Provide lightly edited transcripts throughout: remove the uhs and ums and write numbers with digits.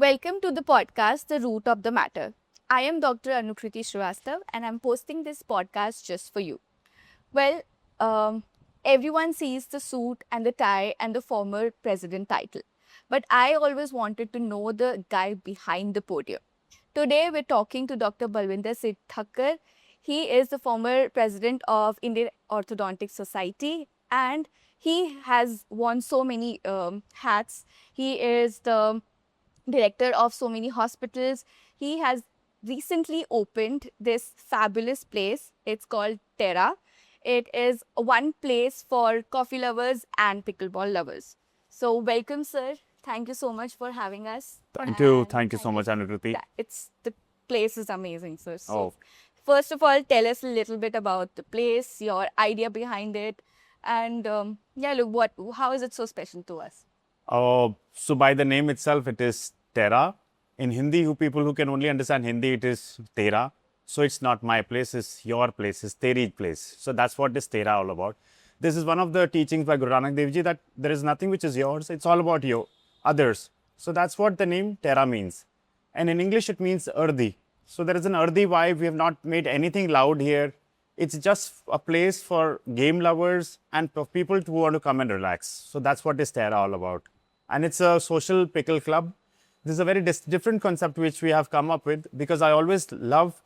Welcome to the podcast, The Root of the Matter. I am Dr. Anukrati and I'm posting this podcast just for you. Well, everyone sees the suit and the tie and the former president title, but I always wanted to know the guy behind the podium. Today, we're talking to Dr. Balvinder Singh Thakkar. He is the former president of Indian Orthodontic Society and he has worn so many hats. He is the director of so many hospitals. He has recently opened this fabulous place. It's called Terra. It is one place for coffee lovers and pickleball lovers. So welcome, sir. Thank you so much for having us. Thank you. Thank you so much, Anukrati. Yeah, the place is amazing, sir. So, Oh. first of all, tell us a little bit about the place, your idea behind it, and look, how is it so special to us? So by the name itself, it is Terra. In Hindi, who people who can only understand Hindi, it is Tera. So it's not my place, it's your place, it's Teri place. So that's what this Tera all about. This is one of the teachings by Guru Nanak Dev Ji that there is nothing which is yours, it's all about you, others. So that's what the name Terra means. And in English, it means earthy. So there is an earthy vibe. We have not made anything loud here. It's just a place for game lovers and for people who want to come and relax. So that's what this Terra all about. And it's a social pickle club. This is a very different concept which we have come up with because I always love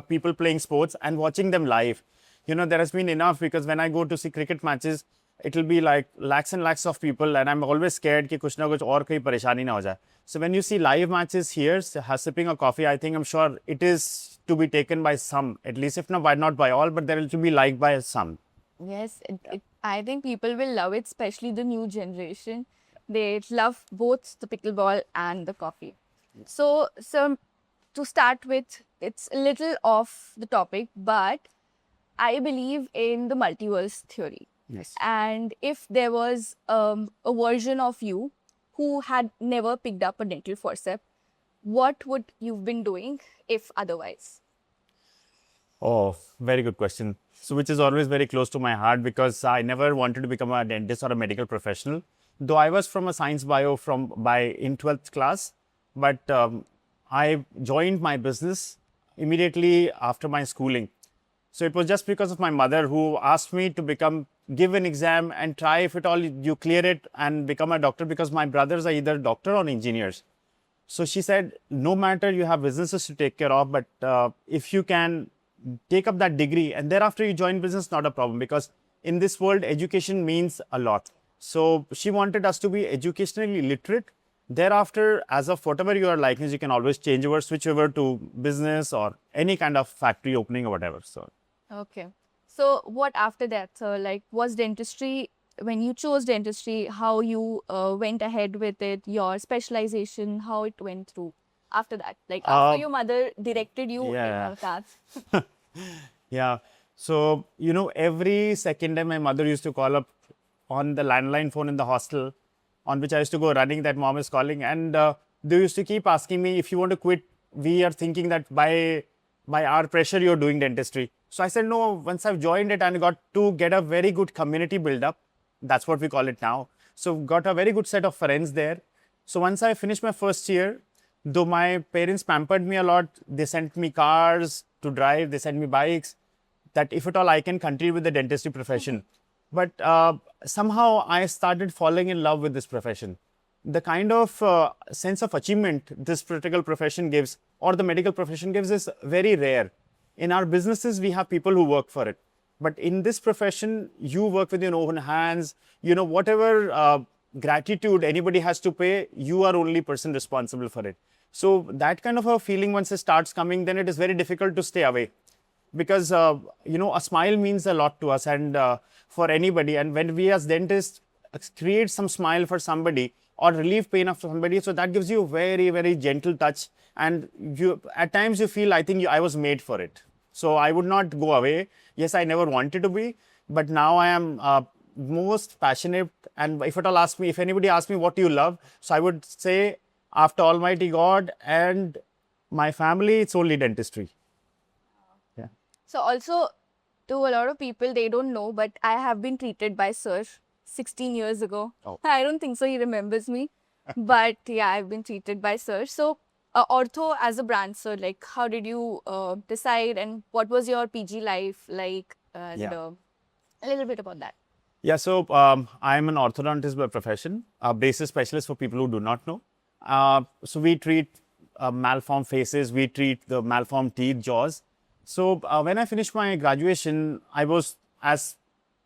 people playing sports and watching them live. You know, there has been enough because when I go to see cricket matches, it will be like lakhs and lakhs of people and I'm always scared कि कुछ ना कुछ और कहीं परेशानी ना हो जाए. So when you see live matches here, sipping a coffee, I think I'm sure it is to be taken by some, at least if not by all, but there will be liked by some. Yes, I think people will love it, especially the new generation. They love both the pickleball and the coffee. So to start with, it's a little off the topic, but I believe in the multiverse theory. Yes. And if there was a version of you who had never picked up a dental forceps, what would you've been doing if otherwise? Oh, very good question. So which is always very close to my heart because I never wanted to become a dentist or a medical professional. Though I was from a science bio in 12th class, but I joined my business immediately after my schooling. So it was just because of my mother who asked me to give an exam and try if at all you clear it and become a doctor because my brothers are either doctor or engineers. So she said, no matter you have businesses to take care of, but if you can take up that degree and thereafter you join business, not a problem because in this world, education means a lot. So she wanted us to be educationally literate. Thereafter, as of whatever your likeness, you can always switch over to business or any kind of factory opening or whatever. So. Okay. So what after that? So like was dentistry, when you chose dentistry, how you went ahead with it, your specialization, how it went through after that? Like after your mother directed you in your path. Yeah. So, you know, every second day my mother used to call up on the landline phone in the hostel on which I used to go running that mom is calling. And they used to keep asking me, if you want to quit, we are thinking that by our pressure, you're doing dentistry. So I said, no, once I've joined it and got to get a very good community build up, that's what we call it now. So got a very good set of friends there. So once I finished my first year, though my parents pampered me a lot, they sent me cars to drive, they sent me bikes, that if at all I can continue with the dentistry profession. But somehow I started falling in love with this profession. The kind of sense of achievement this particular profession gives or the medical profession gives is very rare. In our businesses, we have people who work for it. But in this profession, you work with your own hands. You know, whatever gratitude anybody has to pay, you are only person responsible for it. So that kind of a feeling once it starts coming, then it is very difficult to stay away. Because, you know, a smile means a lot to us and for anybody. And when we as dentists create some smile for somebody or relieve pain of somebody, so that gives you a very, very gentle touch. And you, at times you feel, I think I was made for it. So I would not go away. Yes, I never wanted to be, but now I am most passionate. And if anybody asks me what do you love? So I would say after Almighty God and my family, it's only dentistry. Yeah. So also to a lot of people, they don't know, but I have been treated by Sir 16 years ago. Oh. I don't think so he remembers me. But yeah, I've been treated by sir. So, ortho as a brand, sir, like how did you decide, and what was your PG life like, and Yeah. a little bit about that. Yeah, so I'm an orthodontist by profession, a braces specialist for people who do not know. So we treat malformed faces, we treat the malformed teeth, jaws. So when I finished my graduation, I was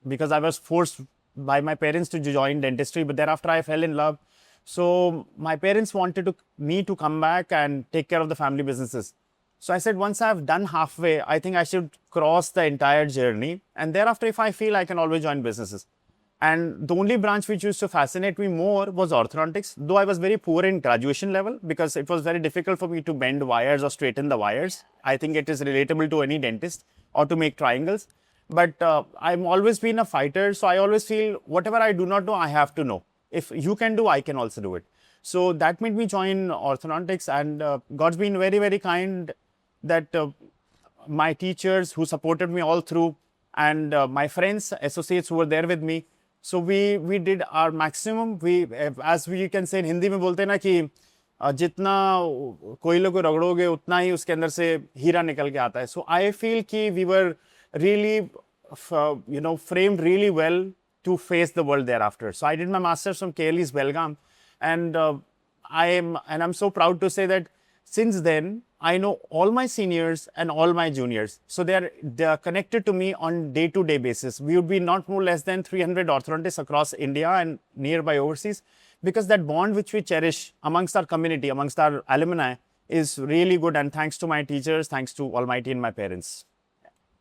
because I was forced by my parents to join dentistry, but thereafter I fell in love. So my parents wanted me to come back and take care of the family businesses. So I said, once I've done halfway, I think I should cross the entire journey. And thereafter, if I feel, I can always join businesses. And the only branch which used to fascinate me more was orthodontics, though I was very poor in graduation level because it was very difficult for me to bend wires or straighten the wires. I think it is relatable to any dentist, or to make triangles. But I've always been a fighter, so I always feel whatever I do not know, I have to know. If you can do, I can also do it. So that made me join orthodontics, and God's been very, very kind that my teachers who supported me all through, and my friends, associates who were there with me. So we did our maximum. We, as we can say in Hindi में बोलते हैं ना कि जितना कोयले को रगड़ोगे उतना ही उसके अंदर से हीरा निकल के आता है. So I feel कि we were really framed really well to face the world thereafter. So I did my master's from KLE's Belgaum, and I'm so proud to say that since then I know all my seniors and all my juniors. So they are connected to me on day-to-day basis. We would be not more less than 300 orthodontists across India and nearby overseas, because that bond which we cherish amongst our community, amongst our alumni, is really good. And thanks to my teachers, thanks to Almighty and my parents.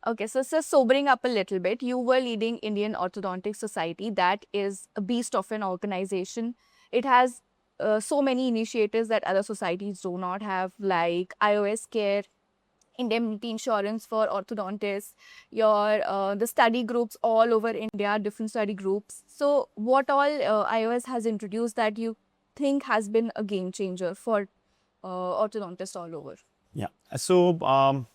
Okay, so sobering up a little bit, you were leading Indian Orthodontic Society. That is a beast of an organization. It has so many initiatives that other societies do not have, like iOS care, indemnity insurance for orthodontists, the study groups all over India, different study groups. So what all iOS has introduced that you think has been a game changer for orthodontists all over? Yeah. So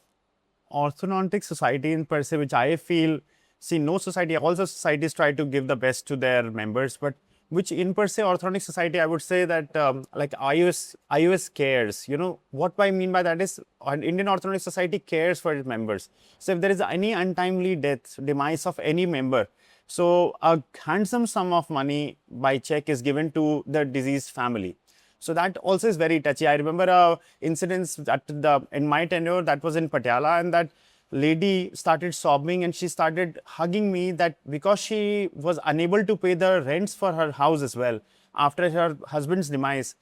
Orthodontic Society in per se, which I feel, see, no society, all the societies try to give the best to their members, but which in per se Orthodontic Society, I would say that like iOS cares. You know what I mean by that is, Indian Orthodontic Society cares for its members. So if there is any untimely death, demise of any member, so a handsome sum of money by check is given to the deceased family. So that also is very touchy. I remember incidents in my tenure that was in Patiala, and that lady started sobbing and she started hugging me, that because she was unable to pay the rents for her house as well after her husband's demise,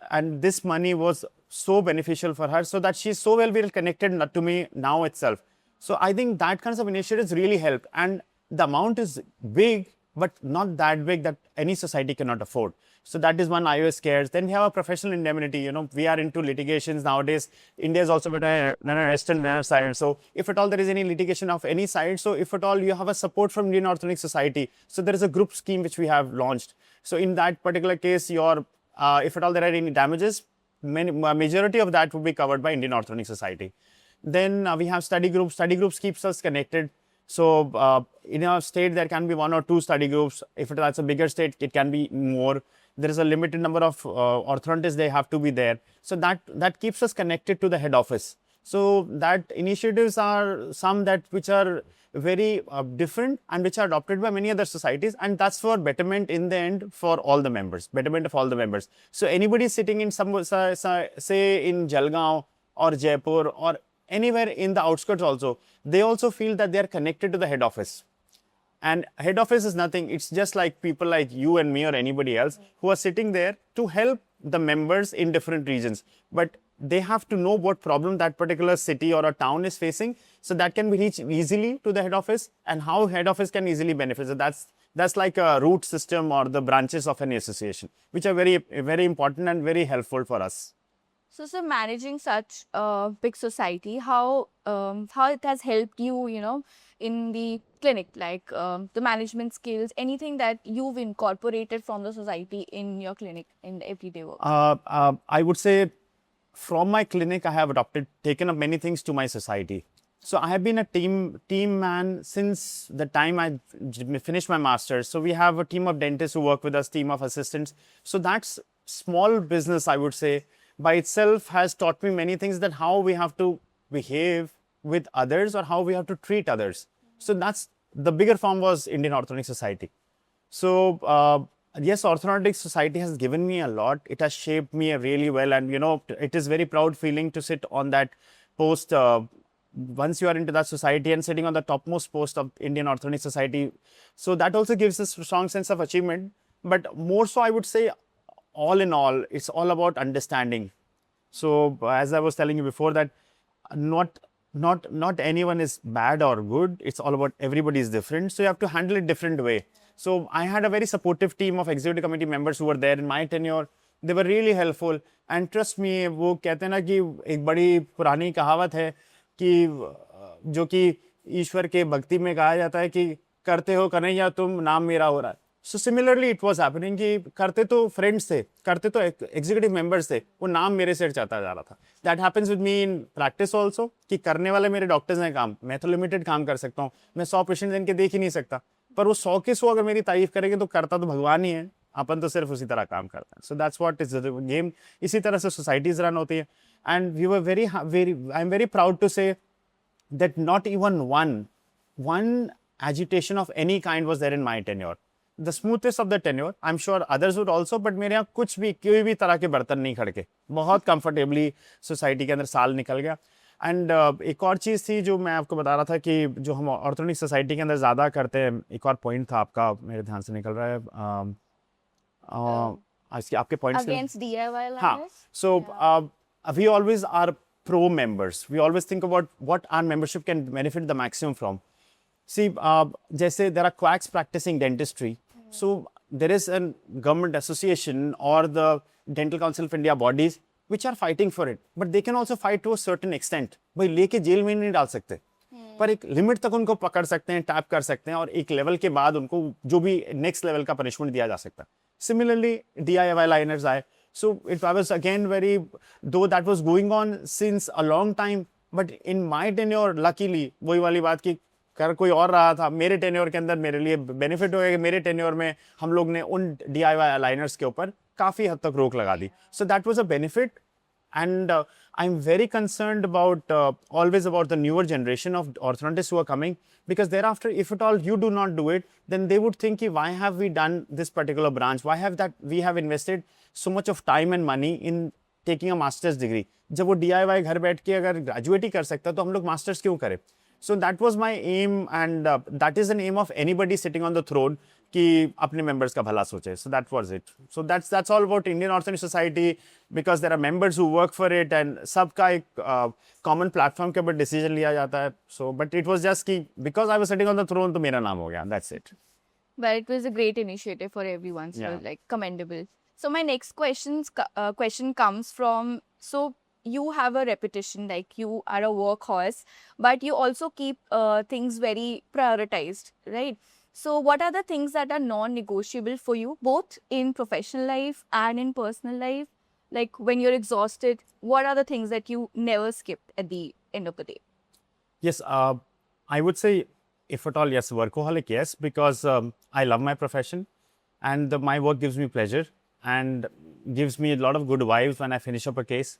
and this money was so beneficial for her, so that she's so well connected to me now itself. So I think that kinds of initiatives really help, and the amount is big, but not that big that any society cannot afford. So that is one iOS cares. Then we have a professional indemnity. You know, we are into litigations nowadays. India is also better than a Western side. So if at all there is any litigation of any side, so if at all you have a support from Indian Orthodontic Society, so there is a group scheme which we have launched. So in that particular case, if at all there are any damages, majority of that would be covered by Indian Orthodontic Society. Then we have study groups. Study groups keeps us connected. So in a state, there can be one or two study groups. If that's a bigger state, it can be more. There is a limited number of orthodontists, they have to be there. So that keeps us connected to the head office. So that initiatives are some that which are very different and which are adopted by many other societies, and that's for betterment in the end for all the members, betterment of all the members. So anybody sitting in some, say in Jalgaon or Jaipur or anywhere in the outskirts also, they also feel that they are connected to the head office. And head office is nothing. It's just like people like you and me or anybody else who are sitting there to help the members in different regions. But they have to know what problem that particular city or a town is facing, so that can be reached easily to the head office, and how head office can easily benefit. So that's like a root system or the branches of an association, which are very, very important and very helpful for us. So managing such a big society, how it has helped you, in the clinic, like the management skills, anything that you've incorporated from the society in your clinic in everyday work? I would say from my clinic, I have taken up many things to my society. So I have been a team man since the time I finished my master's. So we have a team of dentists who work with us, team of assistants. So that's small business, I would say, by itself has taught me many things, that how we have to behave with others or how we have to treat others. So that's the bigger form was Indian Orthodontic Society. So yes, Orthodontic Society has given me a lot. It has shaped me really well, and it is very proud feeling to sit on that post. Once you are into that society and sitting on the topmost post of Indian Orthodontic Society, so that also gives us a strong sense of achievement. But more so, I would say, all in all, it's all about understanding. So as I was telling you before, that not anyone is bad or good. It's all about everybody is different. So you have to handle it different way. So I had a very supportive team of executive committee members who were there in my tenure. They were really helpful. And trust me, वो कहते हैं ना कि एक बड़ी पुरानी कहावत है कि जो कि ईश्वर के भक्ति में कहा जाता है कि करते हो कन्हैया तुम नाम मेरा हो रहा है. So similarly it was happening कि करते तो friends थे, करते तो executive members थे, वो नाम मेरे से चलता जा रहा था. That happens with me in practice also कि करने वाले मेरे doctors हैं काम, मैं तो limited काम कर सकता हूँ, मैं 100 patients इनके देख ही नहीं सकता, पर वो 100 के 100 अगर मेरी तारीफ करेंगे तो करता तो भगवान ही है, अपन तो सिर्फ उसी तरह काम करते हैं. So that's what is the game. इसी तरह से societies run होती है. And we were I'm very proud to say that not even one agitation of any kind was there in my tenure. The smoothest of the tenure. I'm sure others would also, but मेरे यहाँ कुछ भी कोई भी तरह के बर्तन नहीं खड़के, बहुत comfortably society के अंदर साल निकल गया. एंड एक और चीज़ थी जो मैं आपको बता रहा था कि जो हम ऑर्थोडोंटिक सोसाइटी के अंदर ज़्यादा करते हैं, एक और पॉइंट था आपका मेरे ध्यान से निकल रहा है. आपके पॉइंट्स Against DIY हाँ. liners? So we always are pro members. We always think about what our membership can benefit the maximum from. See, जैसे there are quacks practicing dentistry. So there is a government association or the Dental Council of India bodies which are fighting for it, but they can also fight to a certain extent. भाई लेके jail में नहीं डाल सकते, पर एक limit तक उनको पकड़ सकते हैं, टैप कर सकते हैं, और एक लेवल के बाद उनको जो भी नेक्स्ट लेवल का पनिशमेंट दिया जा सकता है. Similarly, DIY liners आए. So it was again very, though that was going on since a long time, but in my tenure, luckily, वही वाली बात की कर कोई और रहा था, मेरे टेन्योर के अंदर मेरे लिए बेनिफिट हो गया कि मेरे टेन्योर में हम लोग ने उन DIY अलाइनर्स के ऊपर काफ़ी हद तक रोक लगा दी. So that was a benefit. And I'm very concerned about always about the newer generation of orthodontists who are coming, because thereafter, if at all you do not do it, then they would think, why have we done this particular branch? Why have we have invested so much of time and money in taking a master's degree? जब वो DIY घर बैठ के अगर graduate ही कर सकता तो हम लोग मास्टर्स क्यों करें? So that was my aim, and that is an aim of anybody sitting on the throne कि अपने members का भला सोचे. So that was it. So that's all about Indian Orthodontic Society, because there are members who work for it, and सबका एक common platform के ऊपर decision लिया जाता है. So but it was just कि because I was sitting on the throne तो मेरा नाम हो गया. That's it. Well, it was a great initiative for everyone, so Yeah. like commendable. So my next question comes from, so you have a reputation, like you are a workhorse, but you also keep things very prioritized, right? So what are the things that are non-negotiable for you, both in professional life and in personal life? Like when you're exhausted, what are the things that you never skip at the end of the day? Yes, I would say, if at all, yes, workaholic, yes, because I love my profession, and my work gives me pleasure and gives me a lot of good vibes when I finish up a case.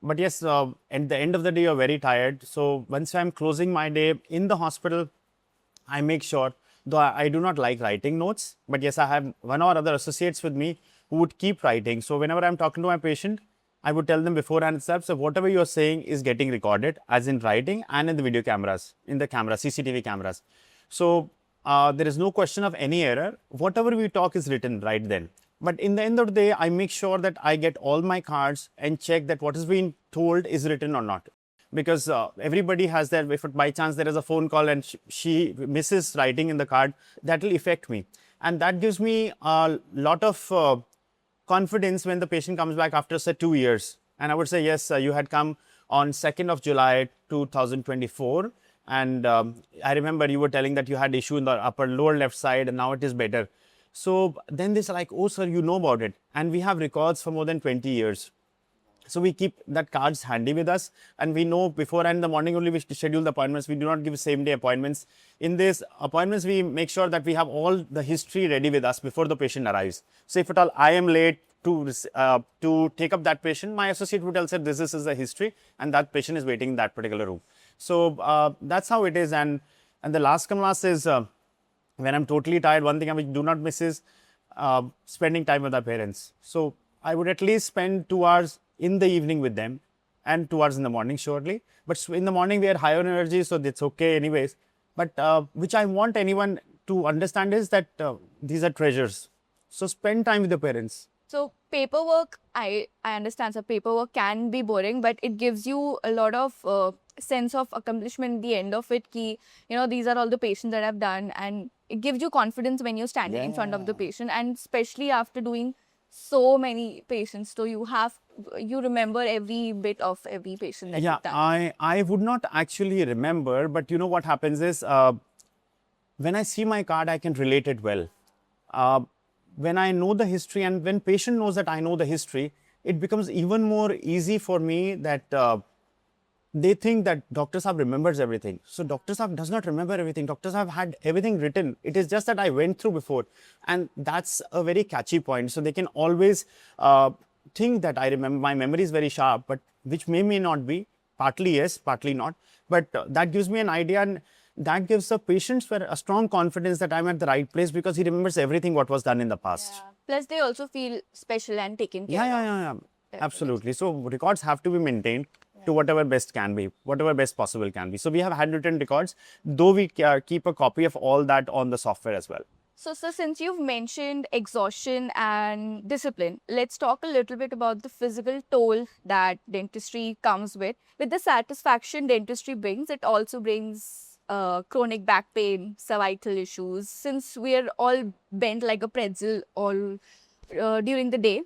But yes, at the end of the day, you're very tired. So once I'm closing my day in the hospital, I make sure, though I do not like writing notes, but yes, I have one or other associates with me who would keep writing. So whenever I'm talking to my patient, I would tell them beforehand itself, so whatever you're saying is getting recorded, as in writing and in the video cameras, in the camera, CCTV cameras. So there is no question of any error. Whatever we talk is written right then. But in the end of the day, I make sure that I get all my cards and check that what is being told is written or not. Because everybody has that, if by chance there is a phone call and she misses writing in the card, that will affect me. And that gives me a lot of confidence when the patient comes back after, say, 2 years. And I would say, yes, you had come on 2nd of July, 2024. And I remember you were telling that you had issue in the lower left side, and now it is better. So then they're like, oh, sir, you know about it. And we have records for more than 20 years. So we keep that cards handy with us, and we know before and in the morning only we schedule the appointments. We do not give same day appointments. In these appointments, we make sure that we have all the history ready with us before the patient arrives. So if at all I am late, to take up that patient, my associate would tell, sir, this is the history, and that patient is waiting in that particular room. So that's how it is. And the last come last is when I'm totally tired, one thing I do not miss is spending time with my parents. So I would at least spend 2 hours in the evening with them and 2 hours in the morning, surely. But in the morning, we are higher energy, so that's okay anyways. But which I want anyone to understand is that these are treasures. So spend time with the parents. So paperwork, I understand. So paperwork can be boring, but it gives you a lot of sense of accomplishment at the end of it. Ki, these are all the patients that I've done, and it gives you confidence when you're standing in front of the patient, and especially after doing so many patients. So you remember every bit of every patient that you've done. I would not actually remember, but you know what happens is when I see my card, I can relate it well. When I know the history and when patient knows that I know the history, it becomes even more easy for me that they think that Dr. Saab remembers everything. So Dr. Saab does not remember everything. Dr. Saab had everything written. It is just that I went through before. And that's a very catchy point. So they can always think that I remember. My memory is very sharp, but which may not be. Partly yes, partly not. But that gives me an idea, and that gives the patients a strong confidence that I'm at the right place because he remembers everything what was done in the past. Yeah. Plus, they also feel special and taken care of. Yeah. Absolutely. So records have to be maintained to whatever best can be, whatever best possible can be. So we have handwritten records, though we keep a copy of all that on the software as well. So, since you've mentioned exhaustion and discipline, let's talk a little bit about the physical toll that dentistry comes with. With the satisfaction dentistry brings, it also brings chronic back pain, cervical issues, since we are all bent like a pretzel all during the day.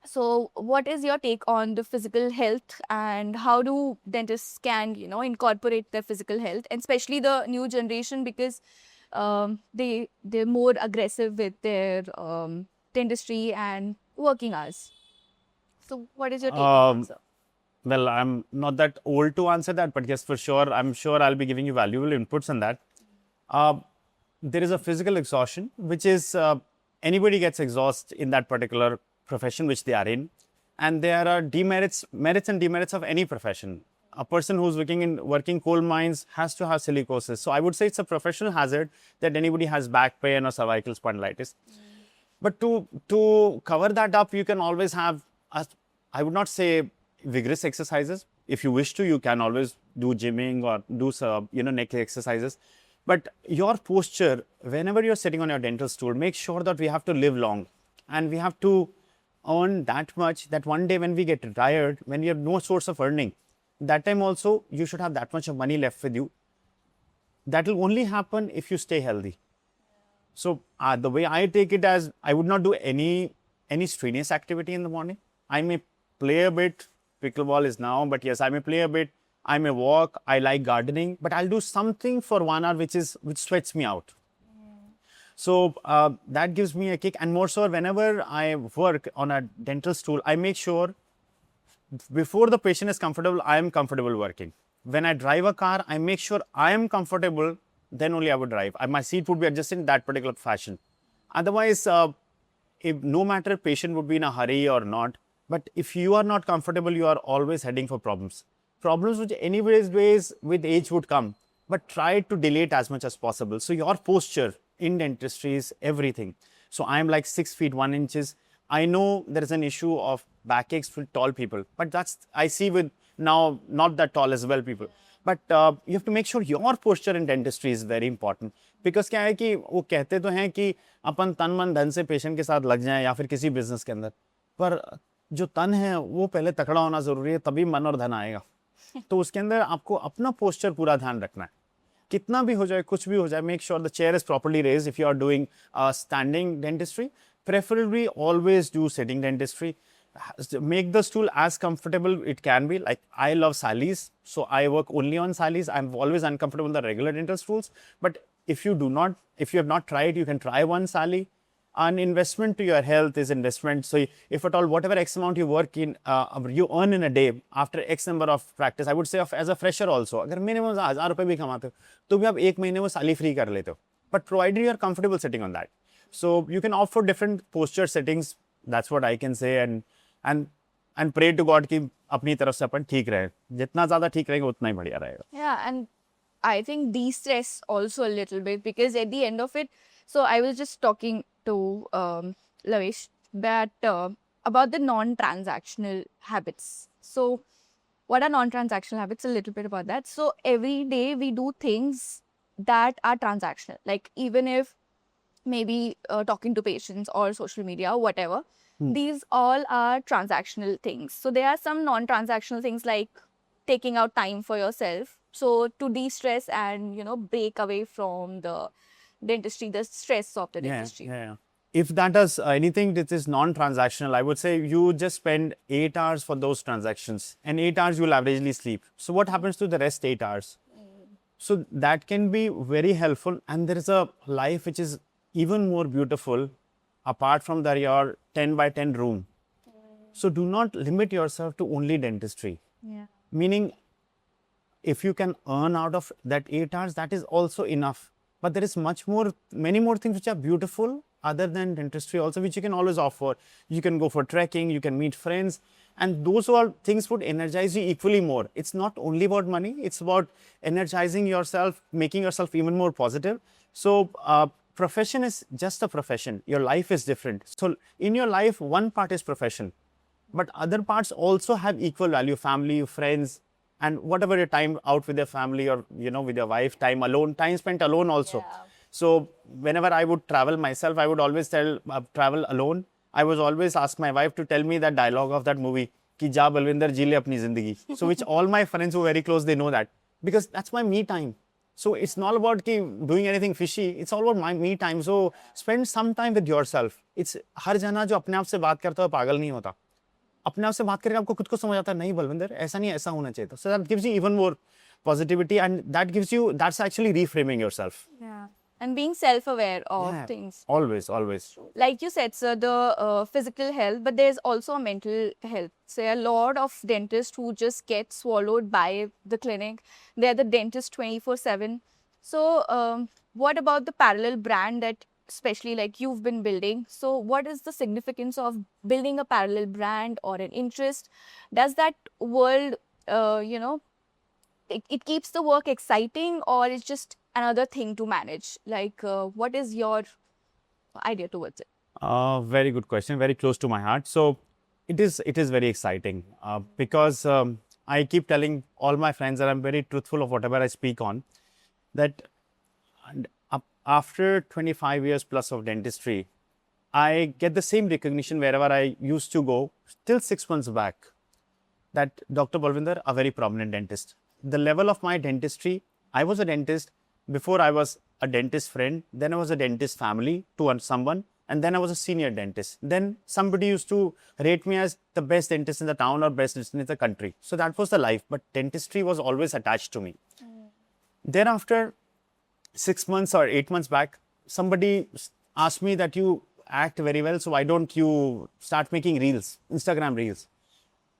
So what is your take on the physical health, and how do dentists can incorporate their physical health, and especially the new generation, because they're more aggressive with their dentistry and working hours. So what is your take on that, sir? Well, I'm not that old to answer that, but yes, for sure, I'm sure I'll be giving you valuable inputs on that. There is a physical exhaustion, which is anybody gets exhausted in that particular profession which they are in, and there are merits and demerits of any profession. A person who's working coal mines has to have silicosis. So I would say it's a professional hazard that anybody has back pain or cervical spondylitis. But to cover that up, you can always have, I would not say vigorous exercises. If you wish to, you can always do gymming or do neck exercises. But your posture, whenever you're sitting on your dental stool, make sure that we have to live long, and we have to earn that much that one day when we get retired, when you have no source of earning, that time also you should have that much of money left with you. That will only happen if you stay healthy. So the way I take it as, I would not do any strenuous activity in the morning. I may play a bit, pickleball is now, but yes, I may play a bit. I may walk, I like gardening, but I'll do something for 1 hour which sweats me out. So that gives me a kick, and more so whenever I work on a dental stool, I make sure before the patient is comfortable, I am comfortable working. When I drive a car, I make sure I am comfortable, then only I would drive. My seat would be adjusted in that particular fashion. Otherwise, if no matter patient would be in a hurry or not, but if you are not comfortable, you are always heading for problems. Problems which anyways with age would come, but try to delay it as much as possible. So your posture in dentistry is everything. So I'm like 6 feet 1 inches. I know there is an issue of backaches with tall people, but I see with now not that tall as well people. But you have to make sure your posture in dentistry is very important. Because क्या है कि वो कहते तो हैं कि अपन तन मन धन से पेशेंट के साथ लग जाएं या फिर किसी बिजनेस के अंदर, पर जो तन है वो पहले तकड़ा होना जरूरी है, तभी मन और धन आएगा. तो उसके अंदर आपको अपना पोस्चर पूरा ध्यान रखना है. कितना भी हो जाए, कुछ भी हो जाए, make sure the chair is properly raised. If you are doing standing dentistry, preferably always do sitting dentistry. Make the stool as comfortable it can be. Like I love Sally's, so I work only on Sally's. I'm always uncomfortable on the regular dental stools. But if you have not tried, you can try one Sally. An investment to your health is investment. So if at all, whatever X amount you work in, you earn in a day after X number of practice, I would say as a fresher also, अगर minimum 1000 रुपए भी कमाते हो, तो भी आप एक महीने वो साली free कर लेते हो. But provided you are comfortable sitting on that. So you can opt for different posture settings That's what I can say, and pray to God कि अपनी तरफ से अपन ठीक रहे. जितना ज़्यादा ठीक रहेंगे उतना ही बढ़िया रहेगा. Yeah, and I think de-stress also a little bit, because at the end of it, so I was just talking to Lavish that about the non-transactional habits. So what are non-transactional habits? A little bit about that. So every day we do things that are transactional, like even if maybe talking to patients or social media or whatever, these all are transactional things. So there are some non-transactional things like taking out time for yourself, so to de-stress and break away from the dentistry, the stress of the dentistry. Yeah. If that is anything that is non-transactional, I would say you just spend 8 hours for those transactions, and 8 hours you'll averagely sleep. So what happens to the rest 8 hours? So that can be very helpful, and there is a life which is even more beautiful apart from your 10 by 10 room. So do not limit yourself to only dentistry. Yeah. Meaning, if you can earn out of that 8 hours, that is also enough. But there is many more things which are beautiful other than dentistry also, which you can always offer. You can go for trekking, you can meet friends, and those all things would energize you equally more. It's not only about money, it's about energizing yourself, making yourself even more positive. So profession is just a profession. Your life is different. So in your life, one part is profession, but other parts also have equal value: family, friends, and whatever your time out with your family, or with your wife, time alone, time spent alone also. Yeah. So whenever I would travel myself, I would always travel alone. I was always ask my wife to tell me that dialogue of that movie, कि जा बलविंदर जी ले अपनी जिंदगी. So which all my friends who are very close, they know that, because that's my me time. So it's not about doing anything fishy. It's all about my me time. So spend some time with yourself. It's हर जना जो अपने आप से बात करता है पागल नहीं होता. अपने आप से बात करके आपको खुद को समझ आता है, नहीं बलविंदर ऐसा नहीं, ऐसा होना चाहिए. So that gives you even more positivity, and that's actually reframing yourself. Yeah. And being self-aware of things. Always. Like you said, sir, the physical health, but there's also a mental health. So there are a lot of dentists who just get swallowed by the clinic. They're the dentist 24/7. So what about the parallel brand that especially like you've been building? So what is the significance of building a parallel brand or an interest? Does that world, it keeps the work exciting, or it's just another thing to manage? Like, what is your idea towards it? Very good question. Very close to my heart. So it is very exciting because I keep telling all my friends that I'm very truthful of whatever I speak on. That after 25 years plus of dentistry, I get the same recognition wherever I used to go till 6 months back. That Dr. Balvinder, a very prominent dentist. The level of my dentistry, I was a dentist before I was a dentist friend, then I was a dentist family to someone, and then I was a senior dentist. Then somebody used to rate me as the best dentist in the town or best dentist in the country. So that was the life, but dentistry was always attached to me. Thereafter, 6 months or 8 months back, somebody asked me that you act very well, so why don't you start making reels, Instagram reels?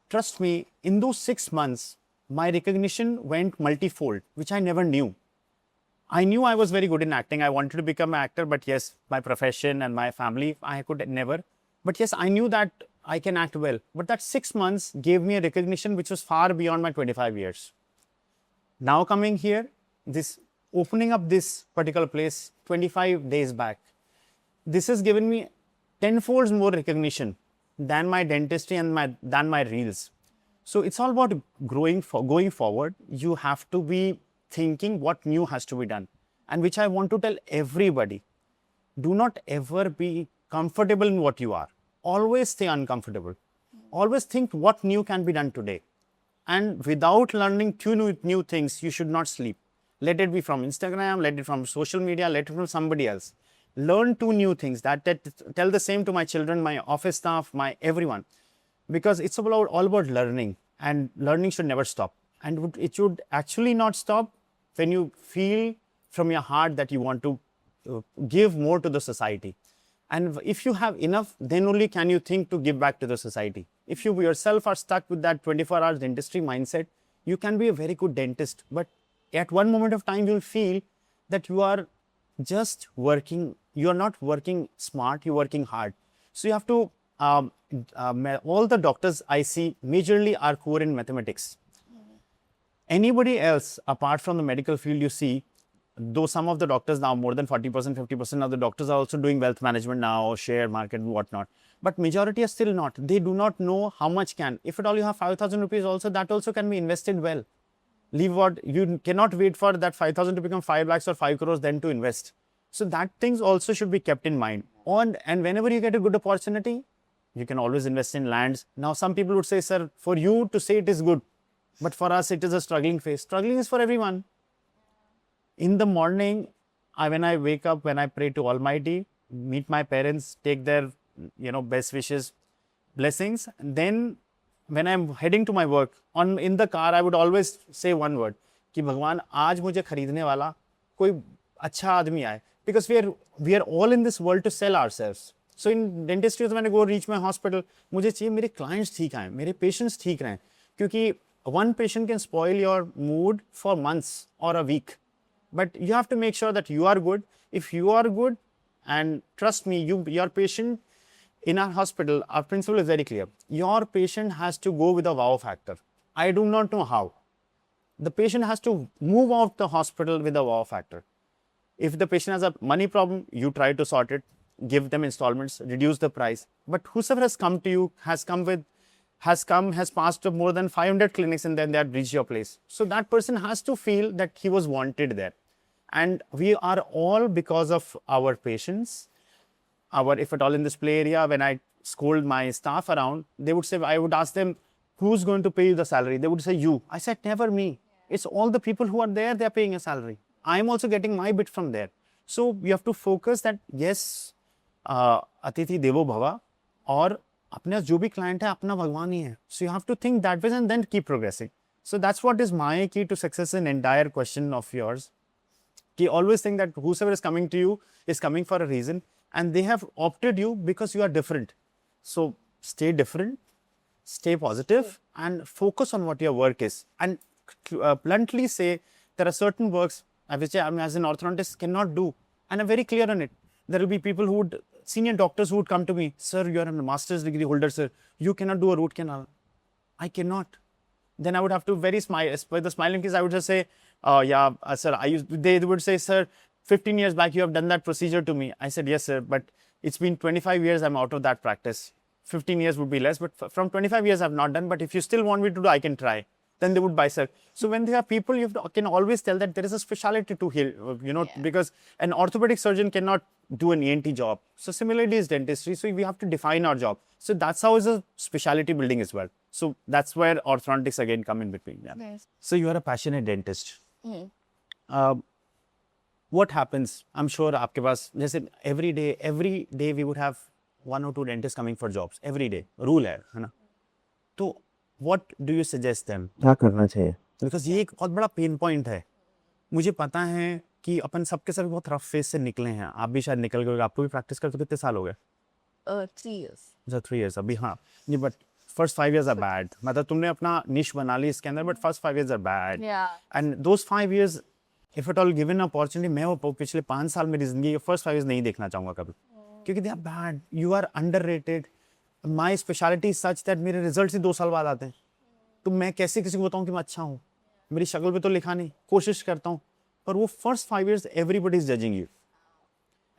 Trust me, in those 6 months, my recognition went multifold, which I never knew. I knew I was very good in acting. I wanted to become an actor, but yes, my profession and my family, I could never. But yes, I knew that I can act well. But that 6 months gave me a recognition which was far beyond my 25 years. Now coming here, opening up this particular place 25 days back, this has given me tenfold more recognition than my dentistry and than my reels. So it's all about going forward. You have to be thinking what new has to be done, and which I want to tell everybody. Do not ever be comfortable in what you are. Always stay uncomfortable. Always think what new can be done today. And without learning two new things, you should not sleep. Let it be from Instagram, let it from social media, let it from somebody else. Learn two new things. That tell the same to my children, my office staff, my everyone. Because it's all about learning, and learning should never stop. And it should actually not stop when you feel from your heart that you want to give more to the society. And if you have enough, then only can you think to give back to the society. If you yourself are stuck with that 24 hours dentistry mindset, you can be a very good dentist. But at one moment of time, you'll feel that you are just working, you're not working smart, you're working hard. So you have to all the doctors I see majorly are poor in mathematics. Anybody else apart from the medical field you see, though some of the doctors now, more than 40%, 50% of the doctors are also doing wealth management now, share market and whatnot. But majority are still not. They do not know how much can. If at all you have 5,000 rupees also, that also can be invested well. Leave what, you cannot wait for that 5,000 to become 5 lakhs or 5 crores then to invest. So that things also should be kept in mind. And whenever you get a good opportunity, you can always invest in lands. Now some people would say, sir, for you to say it is good, but for us it is a struggling phase. Struggling is for everyone. In the morning, when I wake up, when I pray to Almighty, meet my parents, take their best wishes, blessings. And then when I'm heading to my work, in the car, I would always say one word, कि भगवान आज मुझे खरीदने वाला कोई अच्छा आदमी आए. Because we are all in this world to sell ourselves. So in dentistry, when I go reach my hospital, मुझे चाहिए मेरे clients ठीक आए, मेरे patients ठीक रहें. क्योंकि one patient can spoil your mood for months or a week. But you have to make sure that you are good. If you are good, and trust me, your patient in our hospital, our principle is very clear. Your patient has to go with a wow factor. I do not know how. The patient has to move out the hospital with a wow factor. If the patient has a money problem, you try to sort it, give them installments, reduce the price. But whosoever has come to you has passed more than 500 clinics and then they have reached your place. So that person has to feel that he was wanted there. And we are all, because of our patients, if at all in this play area, when I scold my staff around, they would say, I would ask them, who's going to pay you the salary? They would say, you. I said, never me. It's all the people who are there, they're paying a salary. I'm also getting my bit from there. So you have to focus that, yes, Atithi Devo Bhava, or अपने जो भी client है अपना भगवान ही है. So you have to think that way and then keep progressing. So that's what is my key to success in entire question of yours. Ki always think that whosoever is coming to you is coming for a reason and they have opted you because you are different. So stay different, stay positive and focus on what your work is. And bluntly say there are certain works which I as an orthodontist cannot do. And I'm very clear on it. There will be people who would, senior doctors who would come to me, sir, you are a master's degree holder, sir. You cannot do a root canal. I cannot. Then I would have to with the smiling face, I would just say, yeah, sir, they would say, sir, 15 years back, you have done that procedure to me. I said, yes, sir, but it's been 25 years, I'm out of that practice. 15 years would be less, but from 25 years, I've not done. But if you still want me to do, I can try. Then they would buy, sir. So when there are people, you can always tell that there is a specialty to heal, because an orthopedic surgeon cannot do an ENT job. So similarly is dentistry. So we have to define our job. So that's how is a specialty building as well. So that's where orthodontics again come in between. Yeah. Nice. So you are a passionate dentist. What happens? I'm sure आपके पास जैसे every day we would have 1 or 2 dentists coming for jobs every day. Rule है ना? तो what do you suggest them? क्या करना चाहिए? Because ये एक बहुत बड़ा pain point है. मुझे पता है कि अपन सबके सब बहुत रफ फेस से निकले हैं. आप भी शायद निकल गए. आपको भी प्रैक्टिस करते कितने साल हो गए? 3 years. अच्छा 3 years अभी हाँ. नहीं but first 5 years are bad. मतलब तुमने अपना niche बना ली इसके अंदर but first 5 years are bad. Yeah. And those 5 years, if at all given an opportunity, मैं वो पिछले 5 साल मेरी जिंदगी के first 5 years नहीं देखना चाहूँगा कभी. क्योंकि they are bad. You are underrated. My specialty is such that मेरे results ही 2 साल बाद आते हैं. तो मैं कैसे किसी को बताऊँ कि मैं अच्छा हूँ? मेरी शक्ल पे तो लिखा नहीं. कोशिश करता हूँ. पर वो first 5 years everybody is judging you.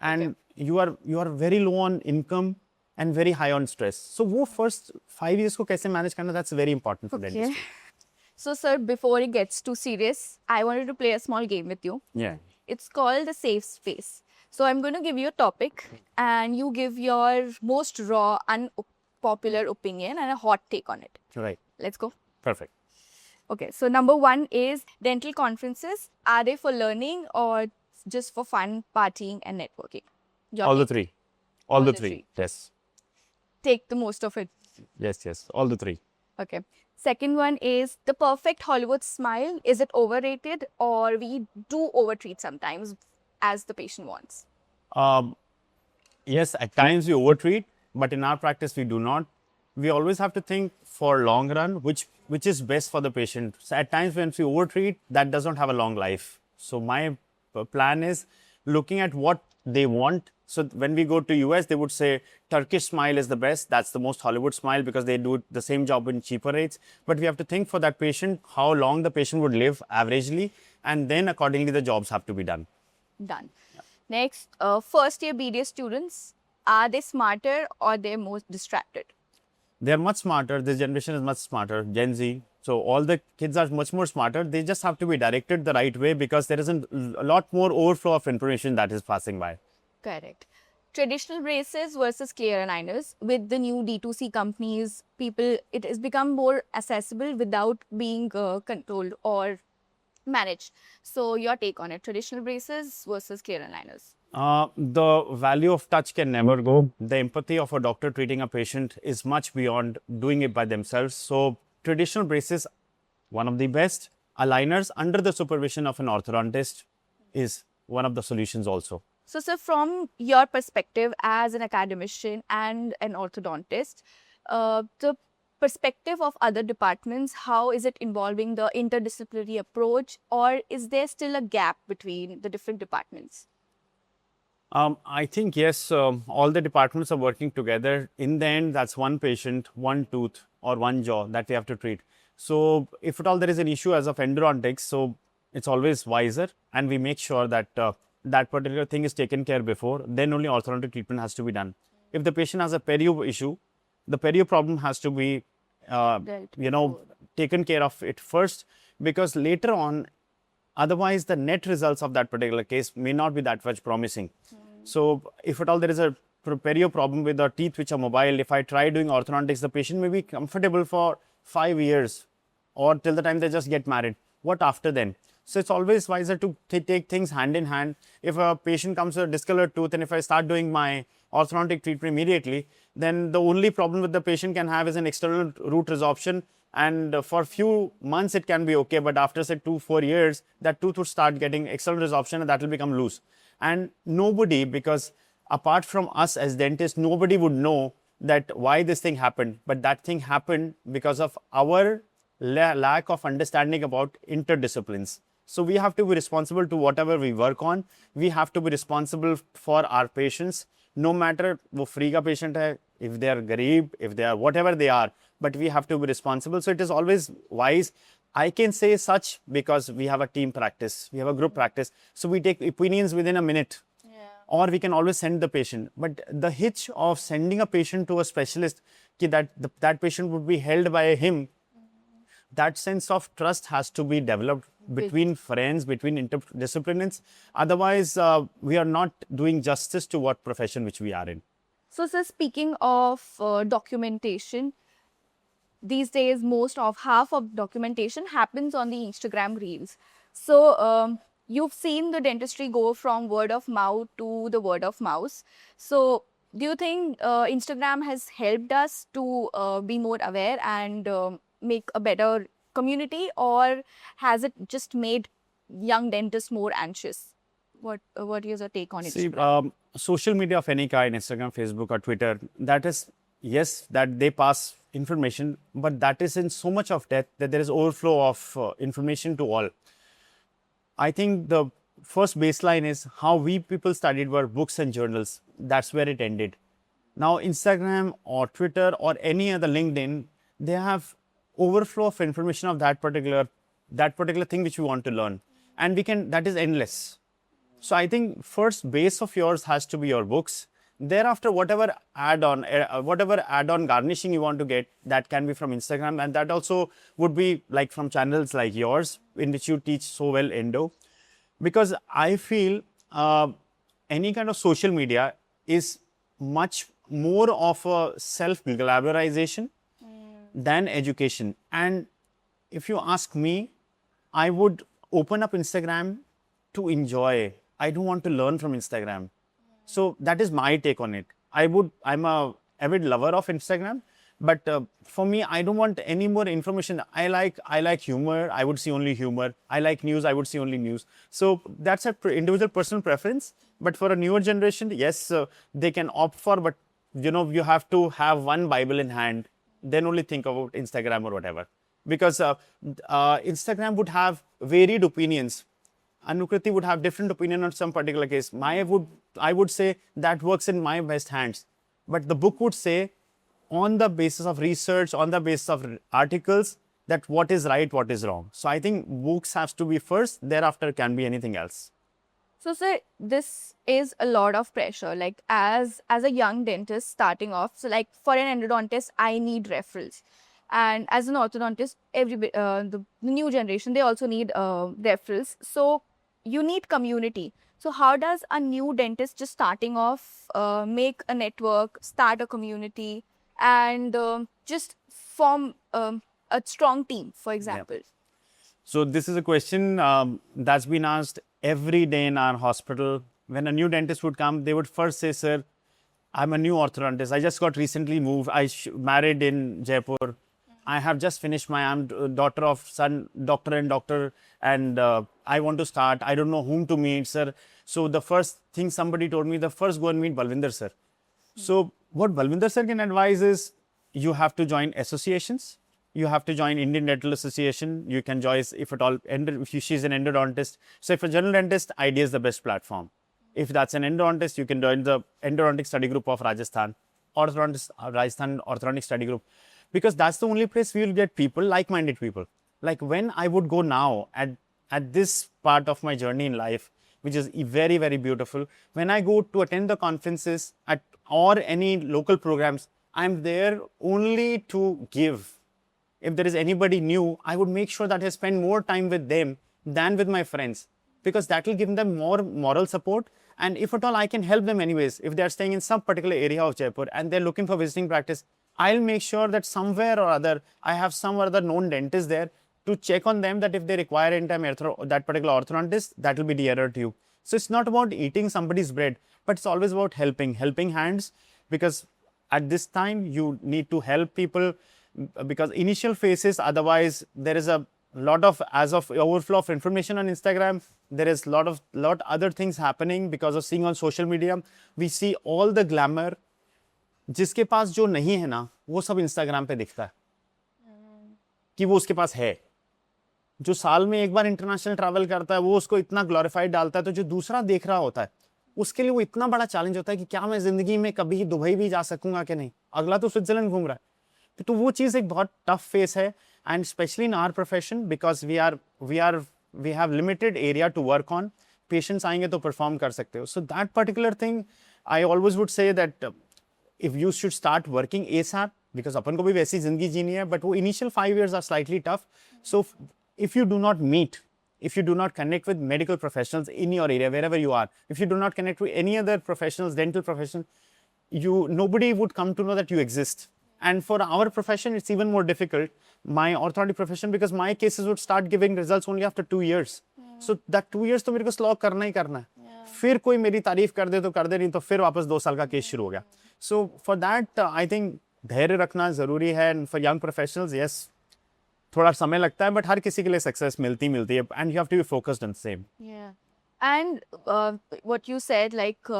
And you are very low on income and very high on stress. So वो first 5 years को कैसे manage करना, that's very important for dentistry. So sir, before it gets too serious, I wanted to play a small game with you. Yeah. It's called the safe space. So I'm going to give you a topic and you give your most raw, unpopular opinion and a hot take on it. Right. Let's go. Perfect. Okay, so number 1 is dental conferences. Are they for learning or just for fun, partying and networking? All the three. All the three. Yes. Take the most of it. Yes. All the three. Okay. Second one is the perfect Hollywood smile. Is it overrated or we do overtreat sometimes as the patient wants? Yes, at times we overtreat, but in our practice we do not. We always have to think for long run, which is best for the patient. So at times when we overtreat, that does not have a long life. So my plan is looking at what they want, So when we go to US, they would say Turkish smile is the best. That's the most Hollywood smile because they do the same job in cheaper rates. But we have to think for that patient, how long the patient would live averagely. And then accordingly, the jobs have to be done. Done. Next, first year BDS students, are they smarter or they're more distracted? They're much smarter. This generation is much smarter, Gen Z. So all the kids are much more smarter. They just have to be directed the right way because there isn't a lot more overflow of information that is passing by. Correct. Traditional braces versus clear aligners. With the new D2C companies, it has become more accessible without being controlled or managed. So your take on it, traditional braces versus clear aligners? The value of touch can never go. The empathy of a doctor treating a patient is much beyond doing it by themselves. So traditional braces, one of the best. Aligners under the supervision of an orthodontist is one of the solutions also. So, sir, from your perspective as an academician and an orthodontist, the perspective of other departments, how is it involving the interdisciplinary approach, or is there still a gap between the different departments? I think yes, all the departments are working together. In the end, that's one patient, one tooth or one jaw that we have to treat. So if at all there is an issue as of endodontics, so it's always wiser and we make sure that that particular thing is taken care before, then only orthodontic treatment has to be done. If the patient has a perio issue, the perio problem has to be, taken care of it first, because later on, otherwise the net results of that particular case may not be that much promising. So if at all there is a perio problem with the teeth which are mobile, if I try doing orthodontics, the patient may be comfortable for 5 years or till the time they just get married. What after then? So it's always wiser to take things hand in hand. If a patient comes with a discolored tooth and if I start doing my orthodontic treatment immediately, then the only problem with the patient can have is an external root resorption, and for a few months it can be okay, but after say 2-4 years that tooth would start getting external resorption and that will become loose. And nobody, because apart from us as dentists, nobody would know that why this thing happened, but that thing happened because of our lack of understanding about interdisciplines. So we have to be responsible to whatever we work on. We have to be responsible for our patients, no matter wo free ka patient hai, if they are garib, if they are whatever they are, but we have to be responsible. So it is always wise. I can say such because we have a team practice, we have a group practice. So we take opinions within a minute, or we can always send the patient. But the hitch of sending a patient to a specialist, that patient would be held by him, that sense of trust has to be developed between friends, between interdisciplines. Otherwise, we are not doing justice to what profession which we are in. So, sir, speaking of documentation, these days half of documentation happens on the Instagram reels. So you've seen the dentistry go from word of mouth to the word of mouse. So do you think Instagram has helped us to be more aware and make a better community, or has it just made young dentists more anxious? What is your take on Instagram? Social media of any kind, Instagram, Facebook or Twitter, that is, yes, that they pass information, but that is in so much of depth that there is overflow of information to all. I think the first baseline is how we people studied were books and journals. That's where it ended. Now Instagram or Twitter or any other LinkedIn, they have overflow of information of that particular thing which we want to learn, and that is endless. So I think first base of yours has to be your books. Thereafter, whatever add-on garnishing you want to get, that can be from Instagram, and that also would be like from channels like yours, in which you teach so well endo. Because I feel any kind of social media is much more of a self-glamorization than education. And if you ask me, I would open up Instagram to enjoy. I don't want to learn from Instagram. So that is my take on it. I'm a avid lover of Instagram, but for me, I don't want any more information. I like humor. I would see only humor. I like news. I would see only news. So that's an individual personal preference. But for a newer generation, yes, they can opt for. But you have to have one Bible in hand. Then only think about Instagram or whatever. Because Instagram would have varied opinions. Anukrati would have different opinion on some particular case. I would say that works in my best hands. But the book would say, on the basis of research, on the basis of articles, that what is right, what is wrong. So I think books has to be first, thereafter can be anything else. So, sir, this is a lot of pressure. Like as a young dentist starting off, so like for an endodontist, I need referrals, and as an orthodontist, the new generation they also need referrals. So you need community. So how does a new dentist just starting off make a network, start a community, and just form a strong team, for example? So this is a question that's been asked every day in our hospital. When a new dentist would come, they would first say, "Sir, I'm a new orthodontist. I just got recently moved. Married in Jaipur. I have just finished I'm daughter of son, doctor and doctor, and I want to start. I don't know whom to meet, sir." So the first thing somebody told me, the first go and meet Balvinder sir. So what Balvinder sir can advise is, you have to join associations. You have to join Indian Dental Association. You can join, if at all, she's an endodontist. So if a general dentist, IDEA is the best platform. If that's an endodontist, you can join the endodontic study group of Rajasthan, Rajasthan Orthodontic Study Group, because that's the only place we will get people, like-minded people. Like when I would go now at this part of my journey in life, which is very, very beautiful, when I go to attend the conferences or any local programs, I'm there only to give. If there is anybody new, I would make sure that I spend more time with them than with my friends, because that will give them more moral support. And if at all, I can help them anyways. If they are staying in some particular area of Jaipur and they're looking for visiting practice, I'll make sure that somewhere or other, I have some other known dentist there to check on them, that if they require anytime that particular orthodontist, that will be dearer to you. So it's not about eating somebody's bread, but it's always about helping hands, because at this time you need to help people, because initial phases, otherwise there is a lot of, as of overflow of information on Instagram, there is lot other things happening because of seeing on social media. We see all the glamour. जिसके पास जो नहीं है ना, वो सब Instagram पे दिखता है कि वो उसके पास है. जो साल में एक बार इंटरनेशनल ट्रैवल करता है, वो उसको इतना ग्लोरीफाइड डालता है, तो जो दूसरा देख रहा होता है, उसके लिए वो इतना बड़ा चैलेंज होता है कि क्या मैं जिंदगी में कभी दुबई भी जा सकूंगा कि नहीं, अगला तो स्विट्जरलैंड घूम रहा है. तो वो चीज़ एक बहुत टफ फेस है. And specially in our profession, because we have limited area to work on. Patients आएंगे तो परफॉर्म कर सकते हो. So that particular thing I always would say that if you should start working ASAP, because अपन को भी वैसी जिंदगी जीनी है, but वो initial 5 years are slightly tough. So if you do not meet, if you do not connect with medical professionals in your area, wherever you are, if you do not connect with any other professionals, dental professionals, nobody would come to know that you exist. And for our profession, it's even more difficult, my orthodontic profession, because my cases would start giving results only after 2 years. So that 2 years तो मेरे को slog करना ही करना है. फिर कोई मेरी तारीफ कर दे तो कर दे, नहीं तो फिर वापस 2 साल का केस शुरू हो गया. So for that, I think धैर्य रखना जरूरी है. And for young professionals, yes, थोड़ा समय लगता है, but हर किसी के लिए success मिलती है. And you have to be focused on the same. Yeah. And what you said, like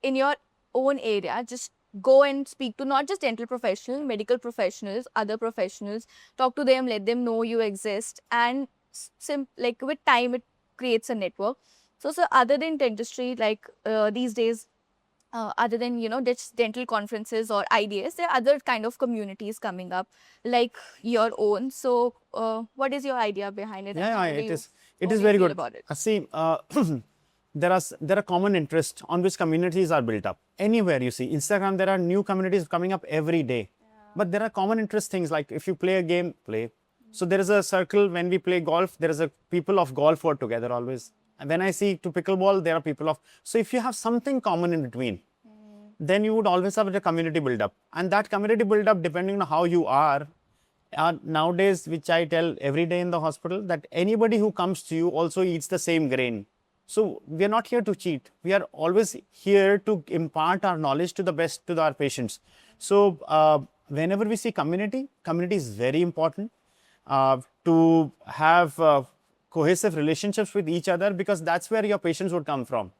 in your own area, just go and speak to not just dental professionals, medical professionals, other professionals. Talk to them, let them know you exist, and like with time, it creates a network. So other than dentistry, like these days, other than just dental conferences or IDS, there are other kind of communities coming up, like your own. So what is your idea behind it? Yeah, it is very good. About it? See, there are common interests on which communities are built up. Anywhere you see Instagram, there are new communities coming up every day. But there are common interest things, like if you play a game, play. So there is a circle. When we play golf, there is a people of golf who are together always. And when I see to pickleball, there are people of. So if you have something common in between, then you would always have a community build up. And that community build up, depending on how you are, nowadays, which I tell every day in the hospital, that anybody who comes to you also eats the same grain. So we are not here to cheat. We are always here to impart our knowledge to the best to our patients. So whenever we see community is very important to have cohesive relationships with each other, because that's where your patients would come from.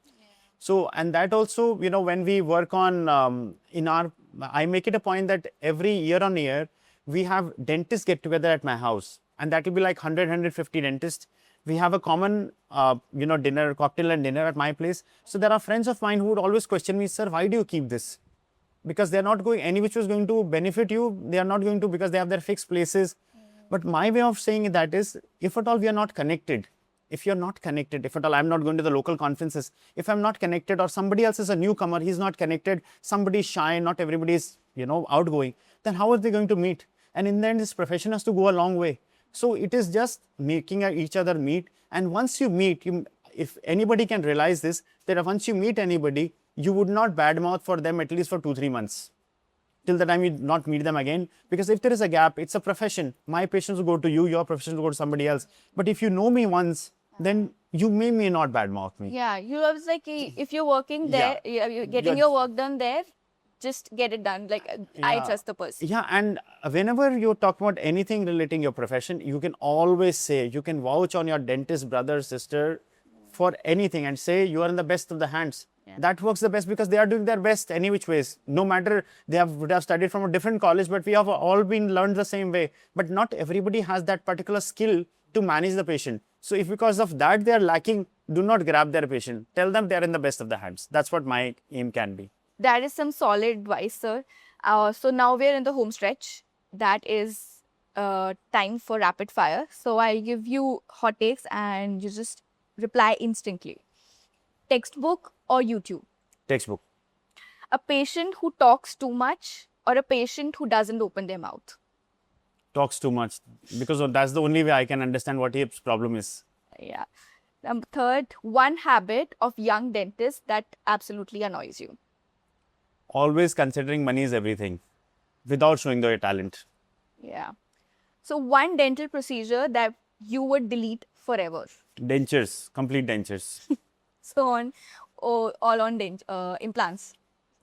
So, and that also, when we work on I make it a point that every year on year, we have dentists get together at my house, and that will be like 100, 150 dentists. We have a common, dinner, cocktail and dinner at my place. So there are friends of mine who would always question me, sir, why do you keep this? Because they're not going, any which was going to benefit you, they are not going to, because they have their fixed places. But my way of saying that is, if at all we are not connected, if you're not connected, if at all I'm not going to the local conferences, if I'm not connected or somebody else is a newcomer, he's not connected, somebody's shy, not everybody is, outgoing, then how are they going to meet? And in the end, this profession has to go a long way. So it is just making each other meet. And once you meet, if anybody can realize this, that once you meet anybody, you would not badmouth for them at least for 2-3 months. Till the time you not meet them again. Because if there is a gap, it's a profession. My patients will go to you, your profession will go to somebody else. But if you know me once, then you may not badmouth me. Yeah, you was like, if you're working there, you're getting your work done there, just get it done. Like, I trust the person. Yeah, and whenever you talk about anything relating your profession, you can always say, you can vouch on your dentist brother, sister for anything and say you are in the best of the hands. Yeah. That works the best because they are doing their best any which ways. No matter would have studied from a different college, but we have all been learned the same way. But not everybody has that particular skill to manage the patient. So if because of that they are lacking, do not grab their patient. Tell them they are in the best of the hands. That's what my aim can be. That is some solid advice, sir. So now we're in the home stretch. That is time for rapid fire. So I'll give you hot takes and you just reply instantly. Textbook or YouTube? Textbook. A patient who talks too much or a patient who doesn't open their mouth? Talks too much, because that's the only way I can understand what his problem is. Yeah. Third, one habit of young dentists that absolutely annoys you? Always considering money is everything without showing their talent. Yeah. So one dental procedure that you would delete forever? Dentures, complete dentures. So all on implants?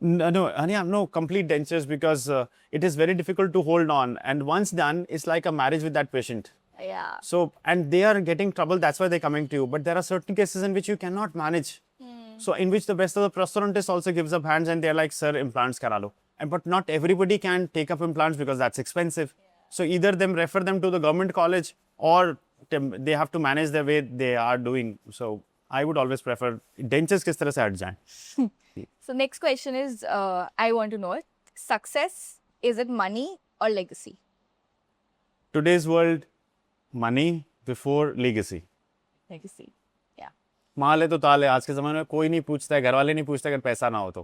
No, complete dentures, because it is very difficult to hold on. And once done, it's like a marriage with that patient. Yeah. So, and they are getting trouble, that's why they're coming to you. But there are certain cases in which you cannot manage. So in which the best of the prosthodontist also gives up hands and they're like, sir, implants kara lo. But not everybody can take up implants because that's expensive. Yeah. So either them refer them to the government college or they have to manage the way they are doing. So I would always prefer dentures kis tarah se hat jaye. So next question is, I want to know it. Success, is it money or legacy? Today's world, money before legacy. Legacy. माल है तो ताल है. आज के ज़माने में कोई नहीं पूछता है, घर वाले नहीं पूछते अगर पैसा ना हो तो.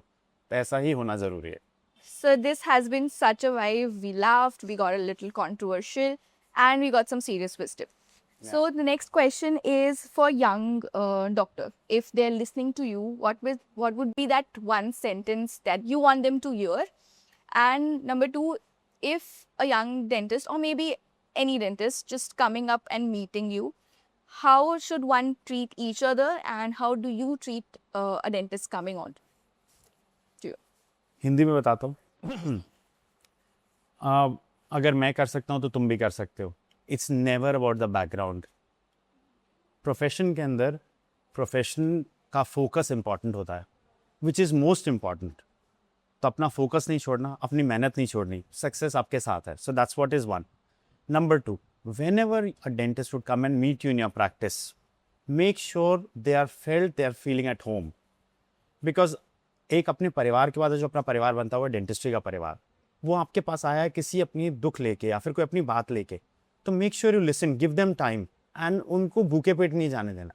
पैसा ही होना ज़रूरी है. So this has been such a vibe. We laughed, we got a little controversial, and we got some serious wisdom. Yeah. So the next question is for young doctor. If they're listening to you, what would be that one sentence that you want them to hear? And number two, if a young dentist or maybe any dentist just coming up and meeting you, how should one treat each other and how do you treat a dentist coming on to you? Hindi में बताता हूँ. अगर मैं कर सकता हूँ तो तुम भी कर सकते हो. It's never about the background. Profession के अंदर प्रोफेशन का फोकस इंपॉर्टेंट होता है, विच इज़ मोस्ट इम्पॉर्टेंट. तो अपना फोकस नहीं छोड़ना, अपनी मेहनत नहीं छोड़नी. सक्सेस आपके साथ है. सो that's what is one. Number two, whenever a dentist would come and meet you in your practice, make sure they are feeling at home. Because एक अपने परिवार के बाद जो अपना परिवार बनता हुआ डेंटिस्ट्री का परिवार, वो आपके पास आया है किसी अपनी दुख लेके या फिर कोई अपनी बात लेके, तो make sure you listen, give them time and उनको भूखे पेट नहीं जाने देना.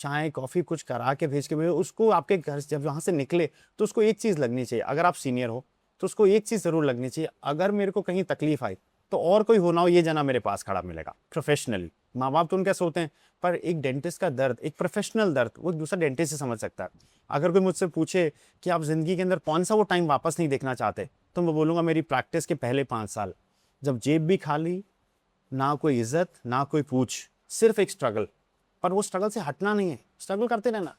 चाय कॉफ़ी कुछ करा के भेज के उसको आपके घर जब वहाँ से निकले तो उसको एक चीज़ लगनी चाहिए. अगर आप सीनियर हो तो उसको एक चीज़ ज़रूर लगनी चाहिए, अगर मेरे को कहीं तकलीफ आई तो और कोई हो ना हो, ये जना मेरे पास खड़ा मिलेगा. प्रोफेशनली माँ बाप तो उनके सोते हैं, पर एक डेंटिस्ट का दर्द, एक प्रोफेशनल दर्द, वो दूसरा डेंटिस्ट से समझ सकता है. अगर कोई मुझसे पूछे कि आप ज़िंदगी के अंदर कौन सा वो टाइम वापस नहीं देखना चाहते, तो मैं बोलूँगा मेरी प्रैक्टिस के पहले 5 साल, जब जेब भी खाली, ना कोई इज्जत ना कोई पूछ, सिर्फ एक स्ट्रगल. पर वो स्ट्रगल से हटना नहीं है, स्ट्रगल करते रहना.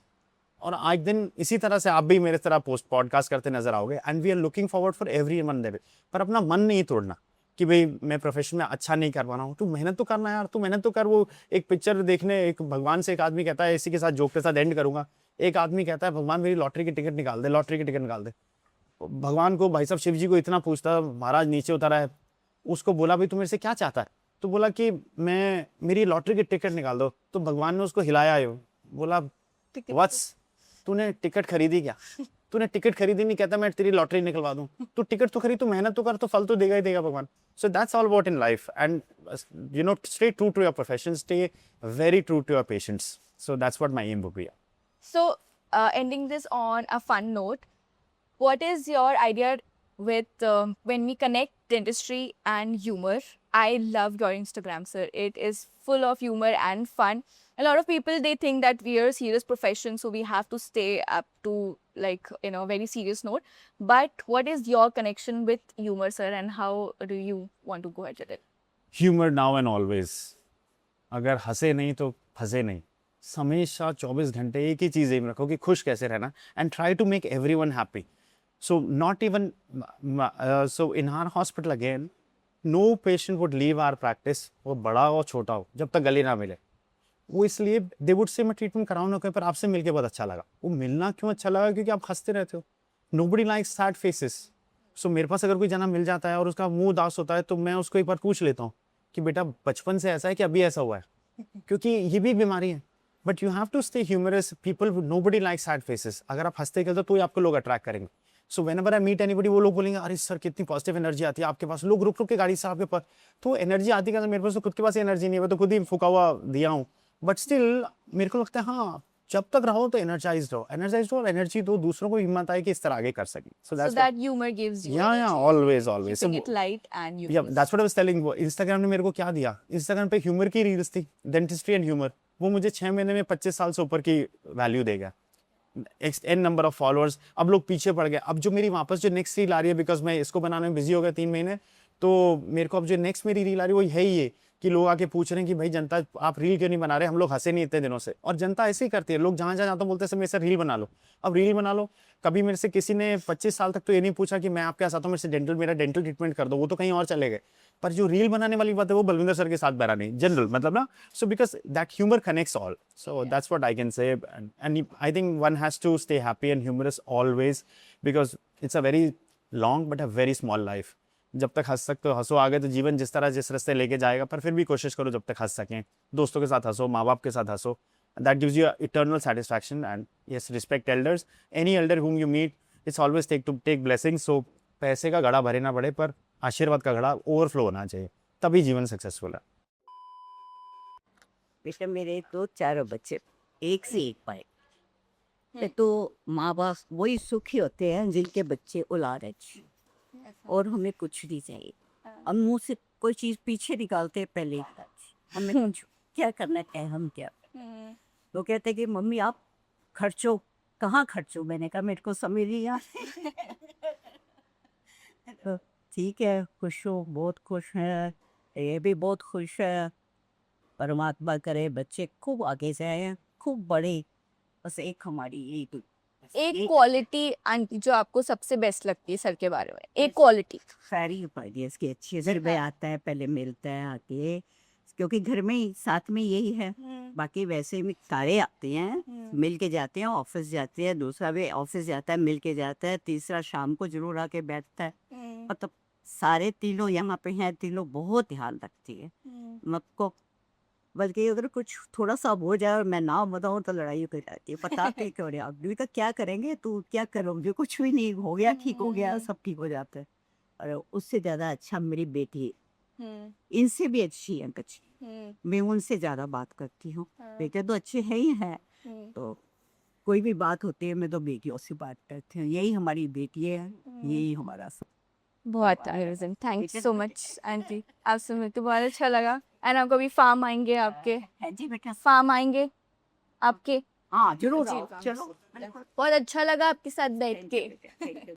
और आज दिन इसी तरह से आप भी मेरे तरह पॉडकास्ट करते नजर आओगे. And we are looking forward for every one there. पर अपना मन नहीं तोड़ना कि भाई मैं प्रोफेशन में अच्छा नहीं कर पा रहा हूँ. तू मेहनत तो करना यार, तू मेहनत तो कर. वो एक पिक्चर देखने, एक भगवान से एक आदमी कहता है, इसी के साथ जोक के साथ एंड करूँगा. एक आदमी कहता है भगवान मेरी लॉटरी की टिकट निकाल दे, लॉटरी की टिकट निकाल दे. भगवान को भाई साहब शिव जी को इतना पूछता, महाराज नीचे उतारा है, उसको बोला भाई तू मेरे से क्या चाहता है. तो बोला कि मैं मेरी लॉटरी की टिकट निकाल दो, तो भगवान ने उसको हिलाया है। बोला वत्स, तूने टिकट खरीदी क्या? तूने टिकट खरीदी नहीं, कहता मैं तेरी लॉटरी निकलवा दूं। तू टिकट तो खरीद, तू मेहनत तो कर, तो फल तो देगा ही देगा भगवान। So that's all about in life, and you know, stay true to your profession, stay very true to your patients. So that's what my aim would be. So, ending this on a fun note, what is your idea with when we connect dentistry and humor? I love your Instagram, sir. It is full of humor and fun. A lot of people, they think that we are a serious profession, so we have to stay up to, like, you know, very serious note. But what is your connection with humor, sir, and how do you want to go ahead with it? Humor now and always. अगर हंसे नहीं तो फंसे नहीं. हमेशा 24 घंटे एक ही चीज़ M रखो कि खुश कैसे रहना, and try to make everyone happy. So not even so in our hospital again, no patient would leave our practice, वो बड़ा हो छोटा हो, जब तक गले ना मिले. वो इसलिए दे वुड से मैं ट्रीटमेंट कराऊँ ना कहीं, पर आपसे मिलके बहुत अच्छा लगा. वो मिलना क्यों अच्छा लगा? क्योंकि आप हंसते रहते हो. Nobody likes sad faces. So मेरे पास अगर कोई जना मिल जाता है और उसका मुंह उदास होता है, तो मैं उसको एक बार पूछ लेता हूँ कि बेटा बचपन से ऐसा है कि अभी ऐसा हुआ है, क्योंकि ये भी बीमारी है. But you have to stay humorous. People, nobody like sad faces. अगर आप हंसते खेलते तो ही आपको लोग अट्रैक्ट करेंगे. So whenever I meet anybody, वो लोग बोलेंगे अरे सर कितनी पॉजिटिव एनर्जी आती है आपके पास. लोग रुक रुक के गाड़ी से आपके पास, तो एनर्जी आती है. मेरे पास तो खुद के पास एनर्जी नहीं है, मैं तो खुद ही फूका हुआ दिया हूँ. बट स्टिल मेरे को लगता है हाँ, जब तक रहो तो एनर्जाइज्ड रहो, और एनर्जी दो दूसरों को हिम्मत आए कि इस तरह आगे कर सके. So that humor gives you yeah, energy. always. Keeping it light and Yeah, humorous. that's what I was telling. वो इंस्टाग्राम ने मेरे को क्या दिया, इंस्टाग्राम पे ह्यूमर की रील्स थी, डेंटिस्ट्री एंड ह्यूमर. वो मुझे 6 महीने में 25 साल से ऊपर की वैल्यू देगा. N number of followers. अब लोग पीछे पड़ गए. अब जो मेरी वापस जो नेक्स्ट रील आ रही है, बिकॉज मैं इसको बनाने में बिजी हो गया 3 महीने, तो मेरे को अब जो नेक्स्ट मेरी रील आ रही है वो है ही ये कि लोग आके पूछ रहे हैं कि भाई जनता आप रील क्यों नहीं बना रहे, हम लोग हंसे नहीं इतने दिनों से. और जनता ऐसे ही करती है. लोग जहाँ जहाँ जाते बोलते हैं सर मेरे से रील बना लो. अब रील बना लो. कभी मेरे से किसी ने 25 साल तक तो ये नहीं पूछा कि मैं आपके साथ आता हूँ, मेरे से मेरा डेंटल ट्रीटमेंट कर दो, वो तो कहीं और चले गए. पर जो रील बनाने वाली बात है वो बलविंदर सर के साथ बना नहीं जनरल, मतलब ना. So because that humour connects all. So that's what I can say. And I think one has to stay happy and humorous always, because it's a very long but a very small life. जब तक हंस सकते हो हंसो. आगे तो जीवन जिस तरह जिस रास्ते लेके जाएगा, पर फिर भी कोशिश करो जब तक हंस सकें. दोस्तों के साथ हंसो, माँ बाप के साथ हंसो. That gives you eternal satisfaction. And yes, respect elders. Any elder whom you meet, it's always take blessings. So पैसे का घड़ा भरे ना पड़े, पर आशीर्वाद का घड़ा ओवरफ्लो होना चाहिए, तभी जीवन सक्सेसफुल है. बेटा मेरे तो चारों बच्चे एक से एक पाए. तो माँ बाप वही सुखी होते हैं जिनके बच्चे औलाद अच्छी, और हमें कुछ नहीं चाहिए. हम मुंह से कोई चीज पीछे निकालते हैं पहले हमें कुछ क्या करना है, हम क्या. तो कहते कि मम्मी आप खर्चो. कहाँ खर्चो? मैंने कहा मेरे को समझ नहीं आ. तो ठीक है, खुश हो, बहुत खुश है, ये भी बहुत खुश है. परमात्मा करे बच्चे खूब आगे जाए, खूब बड़े. बस एक हमारी यही तो एक क्वालिटी आंटी जो आपको सबसे बेस्ट लगती है सर के बारे में, एक क्वालिटी. सारी आइडियाज की अच्छी है. घर में आता है, पहले मिलता है आके, क्योंकि घर में ही साथ में यही है. बाकी वैसे भी सारे आते हैं, मिल के जाते हैं, ऑफिस जाते हैं, दूसरा भी ऑफिस जाता है मिल के जाता है, तीसरा शाम को जरूर आके बैठता है. मतलब सारे तीनों यहाँ पे हैं, तीनों बहुत ध्यान रखती है मुझको. बल्कि अगर कुछ थोड़ा सा हो जाए और मैं ना बताऊँ तो लड़ाई हो जाती है. पता नहीं क्यों रहे आप का क्या करेंगे, तू क्या करोगे, कुछ भी नहीं हो गया, ठीक हो गया, सब ठीक हो जाता है. और उससे ज़्यादा अच्छा मेरी बेटी, इनसे भी अच्छी है बच्ची. मैं उनसे ज़्यादा बात करती हूँ. बेटे तो अच्छे है ही हैं, तो कोई भी बात होती है मैं तो बेटियों से बात करती हूँ. यही हमारी बेटी है, यही हमारा सब. बहुत amazing. Thank you so much aunty, आपसे मिलकर बहुत अच्छा लगा. एंड हम कभी फार्म आएंगे आपके. है जी बेटा, फार्म आएंगे आपके. हाँ जरूर जी, आओ, चलो. बहुत अच्छा लगा आपके साथ बैठ के.